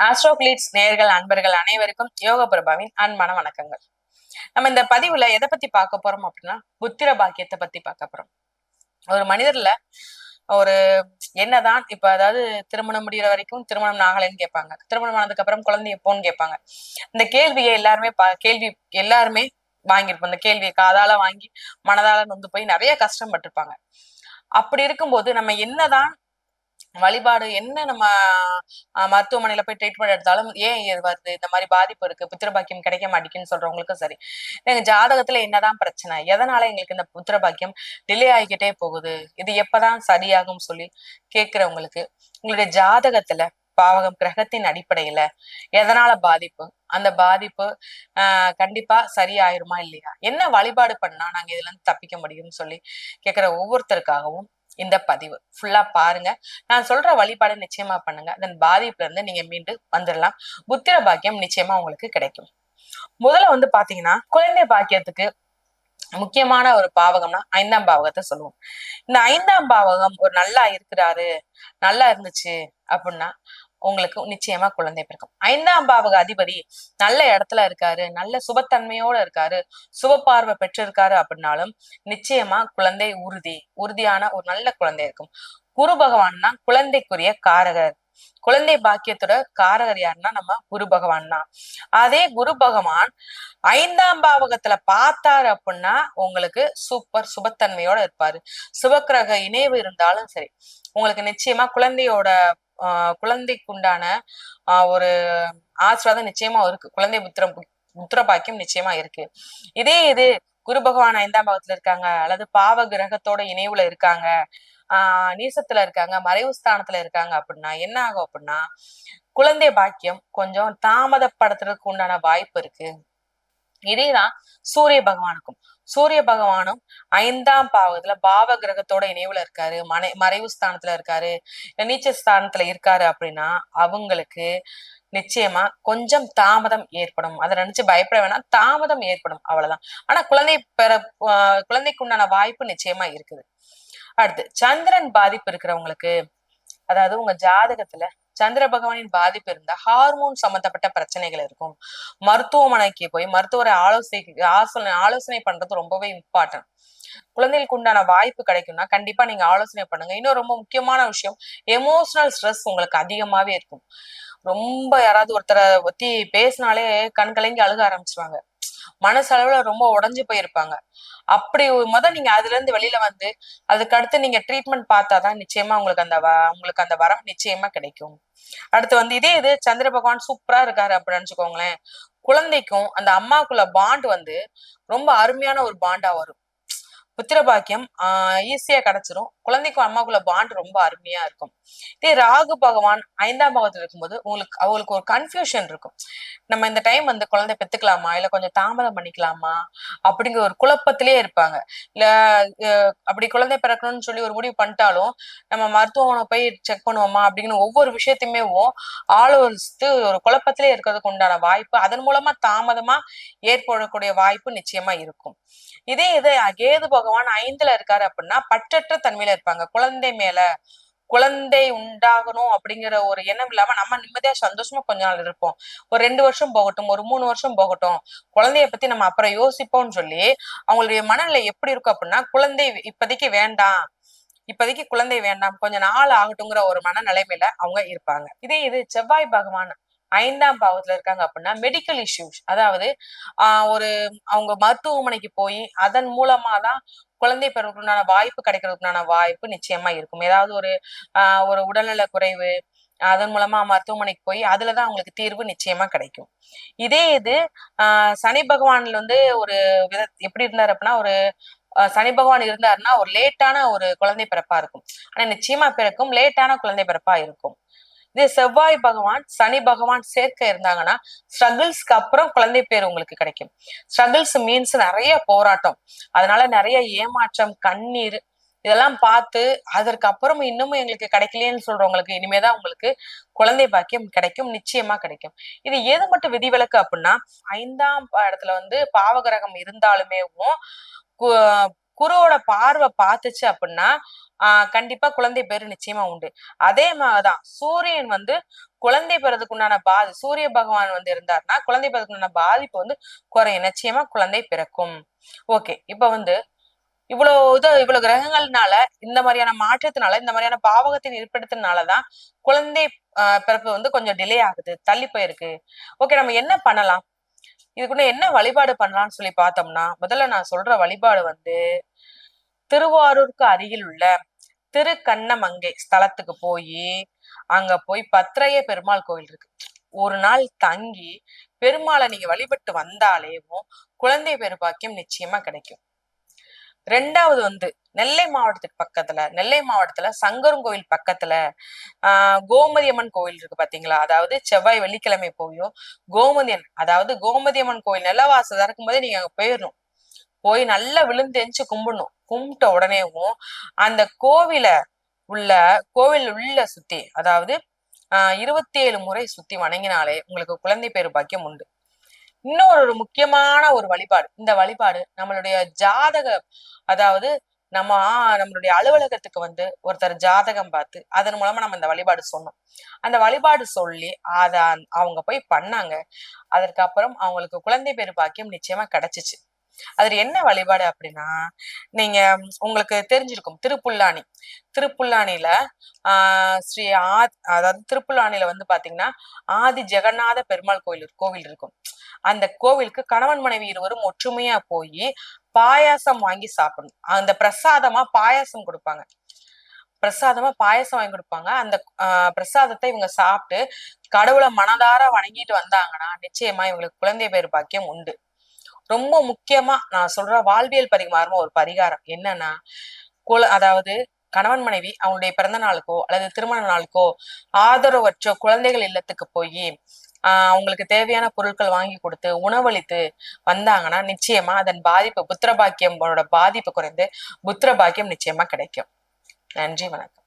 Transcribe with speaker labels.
Speaker 1: ஆஸ்ட்ரோகிளிட்ஸ் நேயர்கள் அன்பர்கள் அனைவருக்கும் யோக பிரபாவின் அன்பான வணக்கங்கள். நம்ம இந்த பதிவுல எதை பத்தி பார்க்க போறோம் அப்படின்னா, புத்திர பாக்கியத்தை பத்தி பார்க்க போறோம். ஒரு மனிதர்ல ஒரு என்னதான் இப்ப அதாவது திருமணம் முடிகிற வரைக்கும் திருமணம் ஆகலைன்னு கேட்பாங்க. திருமணம் ஆனதுக்கு அப்புறம் குழந்தை எப்போன்னு கேட்பாங்க. இந்த கேள்வியை எல்லாருமே வாங்கியிருப்போம். இந்த கேள்வியை காதால வாங்கி மனதால நொந்து போய் நிறைய கஷ்டப்பட்டிருப்பாங்க. அப்படி இருக்கும்போது நம்ம என்னதான் வழிபாடு என்ன நம்ம மருத்துவமனையில போய் ட்ரீட்மெண்ட் எடுத்தாலும் ஏன் இது வருது, இந்த மாதிரி பாதிப்பு இருக்கு, புத்திரபாக்கியம் கிடைக்க மாட்டேங்குன்னு சொல்றவங்களுக்கும் சரி, எங்க ஜாதகத்துல என்னதான் பிரச்சனை, எதனால எங்களுக்கு இந்த புத்திரபாக்கியம் டிலே ஆகிக்கிட்டே போகுது, இது எப்பதான் சரியாகும் சொல்லி கேட்கிறவங்களுக்கு உங்களுடைய ஜாதகத்துல பாவகம் கிரகத்தின் அடிப்படையில எதனால பாதிப்பு, அந்த பாதிப்பு கண்டிப்பா சரியாயிருமா இல்லையா, என்ன வழிபாடு பண்ணா நாங்க இதுல இருந்து தப்பிக்க முடியும்னு சொல்லி கேட்கிற ஒவ்வொருத்தருக்காகவும் இந்த பதிவு ஃபுல்லா பாருங்க. நான் சொல்ற வழிபாடு நிச்சயமா பண்ணுங்க. அதன் பாதிப்புல இருந்து நீங்க மீண்டு வந்துடலாம். புத்திர பாக்கியம் நிச்சயமா உங்களுக்கு கிடைக்கும். முதல்ல பாத்தீங்கன்னா, குழந்தை பாக்கியத்துக்கு முக்கியமான ஒரு பாவகம்னா 5ஆம் பாவகத்தை சொல்லுவோம். இந்த 5ஆம் பாவகம் ஒரு நல்லா இருக்கிறாரு, நல்லா இருந்துச்சு அப்படின்னா உங்களுக்கு நிச்சயமா குழந்தை பிறக்கும். 5ஆம் பாவக அதிபதி நல்ல இடத்துல இருக்காரு, நல்ல சுபத்தன்மையோட இருக்காரு, சுப பார்வை பெற்றிருக்காரு அப்படின்னாலும் நிச்சயமா குழந்தை உறுதியான ஒரு நல்ல குழந்தை இருக்கும். குரு பகவான் தான் குழந்தைக்குரிய காரகர். குழந்தை பாக்கியத்தோட காரகர் யாருன்னா நம்ம குரு பகவான் தான். அதே குரு பகவான் 5ஆம் பாவகத்துல பார்த்தாரு அப்படின்னா உங்களுக்கு சூப்பர் சுபத்தன்மையோட இருப்பாரு. சுபக்கிரக இணைவு இருந்தாலும் சரி, உங்களுக்கு நிச்சயமா குழந்தைக்கு உண்டான ஒரு ஆசீர்வாதம் நிச்சயமா இருக்கு. குழந்தை புத்திர பாக்கியம் நிச்சயமா இருக்கு. இது குரு பகவான் 5ஆம் பாவத்துல இருக்காங்க, அல்லது பாவ கிரகத்தோட இணைவுல இருக்காங்க, நீசத்துல இருக்காங்க, மறைவு ஸ்தானத்துல இருக்காங்க அப்படின்னா என்ன ஆகும் அப்படின்னா, குழந்தை பாக்கியம் கொஞ்சம் தாமதப்படுத்துறதுக்கு உண்டான வாய்ப்பு இருக்கு. இதேதான் சூரிய பகவானுக்கும். சூரிய பகவானும் 5ஆம் பாவத்துல பாவ கிரகத்தோட இணைவுல இருக்காரு, மறைவு ஸ்தானத்துல இருக்காரு, நீச்ச ஸ்தானத்துல இருக்காரு அப்படின்னா அவங்களுக்கு நிச்சயமா கொஞ்சம் தாமதம் ஏற்படும். அதை நினைச்சு பயப்பட வேணாம், தாமதம் ஏற்படும், அவ்வளவுதான். ஆனா குழந்தைக்கு உண்டான வாய்ப்பு நிச்சயமா இருக்குது. அடுத்து சந்திரன் பாதிப்பு இருக்கிறவங்களுக்கு, அதாவது உங்க ஜாதகத்துல சந்திர பகவானின் பாதிப்பு இருந்தா ஹார்மோன் சம்பந்தப்பட்ட பிரச்சனைகள் இருக்கும். மருத்துவமனைக்கு போய் மருத்துவரை ஆலோசனை பண்றது ரொம்பவே இம்பார்ட்டன்ட். குழந்தைகளுக்கு உண்டான வாய்ப்பு கிடைக்கும்னா கண்டிப்பா நீங்க ஆலோசனை பண்ணுங்க. இன்னும் ரொம்ப முக்கியமான விஷயம், எமோஷனல் ஸ்ட்ரெஸ் உங்களுக்கு அதிகமாவே இருக்கும். ரொம்ப யாராவது ஒருத்தரை பத்தி பேசினாலே கண் கலங்கி அழுக ஆரம்பிச்சிருவாங்க, மனசளவுல ரொம்ப உடைஞ்சு போயிருப்பாங்க. அப்படி நீங்க அதுல இருந்து வெளியில வந்து அதுக்கு அடுத்து நீங்க ட்ரீட்மெண்ட் பார்த்தாதான் நிச்சயமா உங்களுக்கு அந்த வரம் நிச்சயமா கிடைக்கும். அடுத்து இது சந்திர பகவான் சூப்பரா இருக்காரு அப்படின்னு நினைச்சுக்கோங்களேன், குழந்தைக்கும் அந்த அம்மாக்குள்ள பாண்ட் ரொம்ப அருமையான ஒரு பாண்டா வரும். புத்திர பாக்கியம் ஈஸியா கிடைச்சிரும். குழந்தைக்கும் அம்மாக்குள்ள பாண்ட் ரொம்ப அருமையா இருக்கும். இதே ராகு பகவான் 5ஆம் பாவத்துல இருக்கும்போது அவங்களுக்கு ஒரு கன்ஃபியூஷன் இருக்கும். நம்ம இந்த டைம் குழந்தை பெத்துக்கலாமா, இல்ல கொஞ்சம் தாமதம் பண்ணிக்கலாமா அப்படிங்கிற ஒரு குழப்பத்திலே இருப்பாங்க. இல்ல அப்படி குழந்தை பிறக்கணும்னு சொல்லி ஒரு முடிவு பண்ணிட்டாலும் நம்ம மருத்துவமனை போய் செக் பண்ணுவோமா அப்படிங்கிற ஒவ்வொரு விஷயத்தையுமே ஆலோசித்து ஒரு குழப்பத்திலே இருக்கிறதுக்கு உண்டான வாய்ப்பு, அதன் மூலமா தாமதமா ஏற்படக்கூடிய வாய்ப்பு நிச்சயமா இருக்கும். இது கேது பகவான் 5ல இருக்காரு அப்படின்னா பற்றற்ற தன்மையில இருப்பாங்க. குழந்தை உண்டாகணும் அப்படிங்கிற ஒரு எண்ணம் இல்லாம நம்ம நிம்மதியா சந்தோஷமா கொஞ்ச நாள் இருப்போம். ஒரு 2 வருஷம் போகட்டும், ஒரு 3 வருஷம் போகட்டும், குழந்தைய பத்தி நம்ம அப்புறம் யோசிப்போம்னு சொல்லி அவங்களுடைய மனநிலை எப்படி இருக்கும் அப்படின்னா, இப்போதைக்கு குழந்தை வேண்டாம், கொஞ்ச நாள் ஆகட்டுங்கிற ஒரு மனநிலைமையில அவங்க இருப்பாங்க. இது செவ்வாய் பகவான் 5ஆம் பாவத்துல இருக்காங்க அப்படின்னா மெடிக்கல் இஷ்யூஸ், அதாவது அவங்க மருத்துவமனைக்கு போய் அதன் மூலமாதான் குழந்தை பெறுவதற்குண்டான வாய்ப்பு கிடைக்கிறதுக்குண்டான வாய்ப்பு நிச்சயமா இருக்கும். ஏதாவது ஒரு உடல்நல குறைவு, அதன் மூலமா மருத்துவமனைக்கு போய் அதுலதான் அவங்களுக்கு தீர்வு நிச்சயமா கிடைக்கும். இது சனி பகவான்ல ஒரு எப்படி இருந்தாரு அப்படின்னா, சனி பகவான் இருந்தாருன்னா ஒரு லேட்டான ஒரு குழந்தை பிறப்பா இருக்கும். ஆனா நிச்சயமா பிறக்கும், லேட்டான குழந்தை பிறப்பா இருக்கும். இதே செவ்வாய் பகவான் சனி பகவான் சேர்க்க இருந்தாங்கன்னா ஸ்ட்ரகிள்ஸ்க்கு அப்புறம் குழந்தை பேர் உங்களுக்கு கிடைக்கும். ஸ்ட்ரகிள்ஸ் மீன்ஸ் நிறைய போராட்டம், அதனால நிறைய ஏமாற்றம், கண்ணீர், இதெல்லாம் பார்த்து அதற்கு அப்புறம் இன்னமும் எங்களுக்கு கிடைக்கலையேன்னு சொல்றவங்களுக்கு இனிமேதான் உங்களுக்கு குழந்தை பாக்கியம் கிடைக்கும், நிச்சயமா கிடைக்கும். இது எது மட்டும் விதிவிலக்கு அப்படின்னா, 5ஆம் இடத்துல பாவகிரகம் இருந்தாலுமே குருவோட பார்வை பார்த்துச்சு அப்படின்னா கண்டிப்பா குழந்தை பேரு நிச்சயமா உண்டு. அதே மாதிரிதான் சூரியன் வந்து குழந்தை பெறதுக்கு உண்டான சூரிய பகவான் வந்து இருந்தாருன்னா குழந்தை பெறதுக்கு உண்டான பாதிப்பு வந்து குறையும். நிச்சயமா குழந்தை பிறக்கும். ஓகே, இப்ப வந்து இவ்வளவு கிரகங்கள்னால இந்த மாதிரியான மாற்றத்தினால இந்த மாதிரியான பாவகத்தின் ஏற்படுத்தினாலதான் குழந்தை பிறப்பு வந்து கொஞ்சம் டிலே ஆகுது, தள்ளி போயிருக்கு. ஓகே, நம்ம என்ன பண்ணலாம், இதுக்குள்ள என்ன வழிபாடு பண்ணலாம்னு சொல்லி பார்த்தோம்னா, முதல்ல நான் சொல்ற வழிபாடு வந்து திருவாரூருக்கு அருகில் உள்ள திருக்கண்ணமங்கை ஸ்தலத்துக்கு அங்க போய் பத்ரைய பெருமாள் கோவில் இருக்கு, ஒரு நாள் தங்கி பெருமாளை நீங்க வழிபட்டு வந்தாலேவும் குழந்தை பேரு பாக்கியம் நிச்சயமா கிடைக்கும். ரெண்டாவது வந்து நெல்லை மாவட்டத்துல சங்கரன்கோவில் பக்கத்துல கோமதியம்மன் கோவில் இருக்கு பாத்தீங்களா. அதாவது செவ்வாய் வெள்ளிக்கிழமை கோமதியம்மன் கோவில் நிலவாசல் இருக்கும் போதே நீங்க அங்க போயிடணும். போய் நல்லா விழுந்தெஞ்சு கும்பிடணும். கும்பிட்ட உடனேவும் அந்த கோவில் உள்ள சுத்தி, அதாவது 27 முறை சுத்தி வணங்கினாலே உங்களுக்கு குழந்தை பேரு பாக்கியம் உண்டு. இன்னொரு முக்கியமான ஒரு வழிபாடு, இந்த வழிபாடு நம்மளுடைய அதாவது நம்மளுடைய அலுவலகத்துக்கு வந்து ஒருத்தர் ஜாதகம் பார்த்து அதன் மூலமா நம்ம இந்த வழிபாடு சொன்னோம். அந்த வழிபாடு சொல்லி அவங்க போய் பண்ணாங்க. அதற்கப்புறம் அவங்களுக்கு குழந்தை பேரு பாக்கியம் நிச்சயமா கிடைச்சிச்சு. அதுல என்ன வழிபாடு அப்படின்னா, நீங்க உங்களுக்கு தெரிஞ்சிருக்கும் திருப்புல்லானில அதாவது திருப்புல்லானில வந்து பாத்தீங்கன்னா ஆதி ஜெகநாத பெருமாள் கோவில் இருக்கும். அந்த கோவிலுக்கு கணவன் மனைவி இருவரும் ஒற்றுமையா பாயாசம் வாங்கி சாப்பிடணும். அந்த பிரசாதமா பாயாசம் வாங்கி கொடுப்பாங்க. அந்த பிரசாதத்தை இவங்க சாப்பிட்டு கடவுளை மனதார வணங்கிட்டு வந்தாங்கன்னா நிச்சயமா இவங்களுக்கு குழந்தை பேரு பாக்கியம் உண்டு. ரொம்ப முக்கியமா நான் சொல்ற வாழ்வியல் பரிமாறும் ஒரு பரிகாரம் என்னன்னா, அதாவது கணவன் மனைவி அவங்களுடைய பிறந்த நாளுக்கோ அல்லது திருமண நாளுக்கோ ஆதரவற்ற குழந்தைகள் இல்லத்துக்கு அவங்களுக்கு தேவையான பொருட்கள் வாங்கி கொடுத்து உணவளித்து வந்தாங்கன்னா நிச்சயமா அதன் பாதிப்பு பாதிப்பு குறைந்து புத்திர பாக்கியம் நிச்சயமா கிடைக்கும். நன்றி, வணக்கம்.